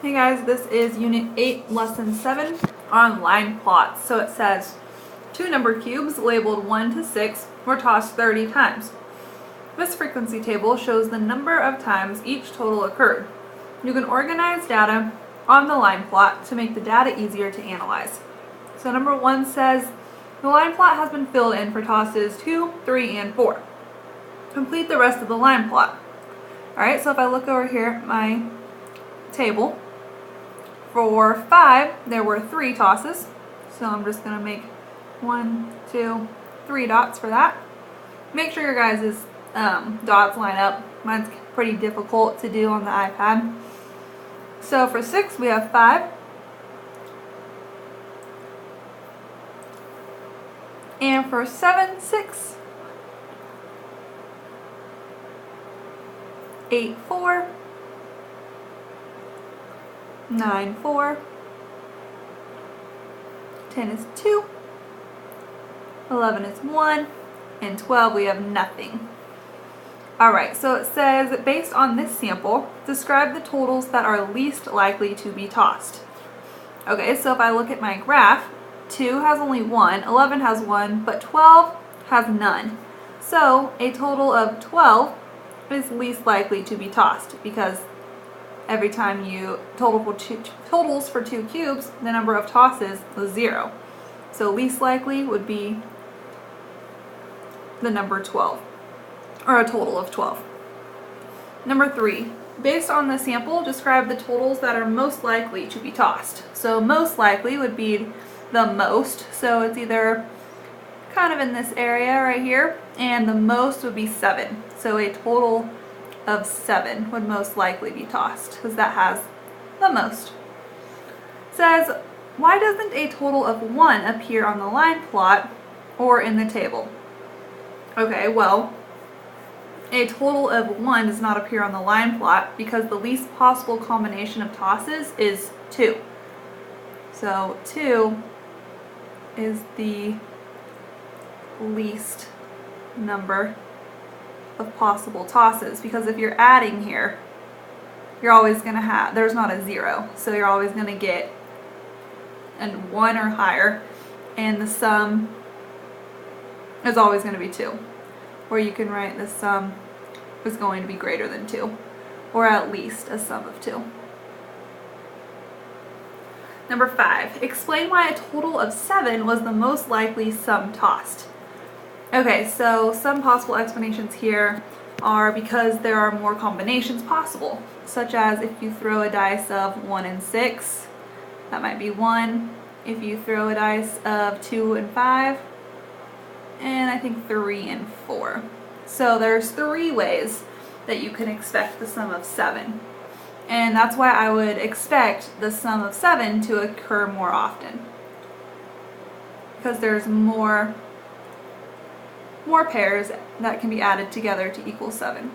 Hey guys, this is Unit 8, Lesson 7 on line plots. So it says, two number cubes labeled 1 to 6 were tossed 30 times. This frequency table shows the number of times each total occurred. You can organize data on the line plot to make the data easier to analyze. So number 1 says, the line plot has been filled in for tosses 2, 3, and 4. Complete the rest of the line plot. Alright, so if I look over here at my table, for 5, there were 3 tosses, so I'm just going to make 1, 2, 3 dots for that. Make sure your guys' dots line up. Mine's pretty difficult to do on the iPad. So for 6, we have 5. And for 7, 6. 8, 4. 9, 4, 10 is 2, 11 is 1, and 12 we have nothing. Alright, so it says, based on this sample, describe the totals that are least likely to be tossed. Okay, so if I look at my graph, 2 has only 1, 11 has 1, but 12 has none. So a total of 12 is least likely to be tossed because every time you totals for 2 cubes, the number of tosses is 0. So least likely would be the number 12, or a total of 12. Number 3, based on the sample, describe the totals that are most likely to be tossed. So most likely would be the most, so it's either kind of in this area right here, and the most would be 7. So a total of 7 would most likely be tossed because that has the most. It says, why doesn't a total of 1 appear on the line plot or in the table? Okay, well, a total of 1 does not appear on the line plot because the least possible combination of tosses is 2. So 2 is the least number of possible tosses, because if you're adding here, you're always going to have, there's not a 0, so you're always going to get a 1 or higher, and the sum is always going to be 2. Or you can write the sum is going to be greater than 2, or at least a sum of 2. Number 5, explain why a total of 7 was the most likely sum tossed. Okay, so some possible explanations here are because there are more combinations possible, such as if you throw a dice of 1 and 6, that might be 1. If you throw a dice of 2 and 5, and I think 3 and 4. So there's 3 ways that you can expect the sum of 7. And that's why I would expect the sum of 7 to occur more often, because there's more pairs that can be added together to equal 7.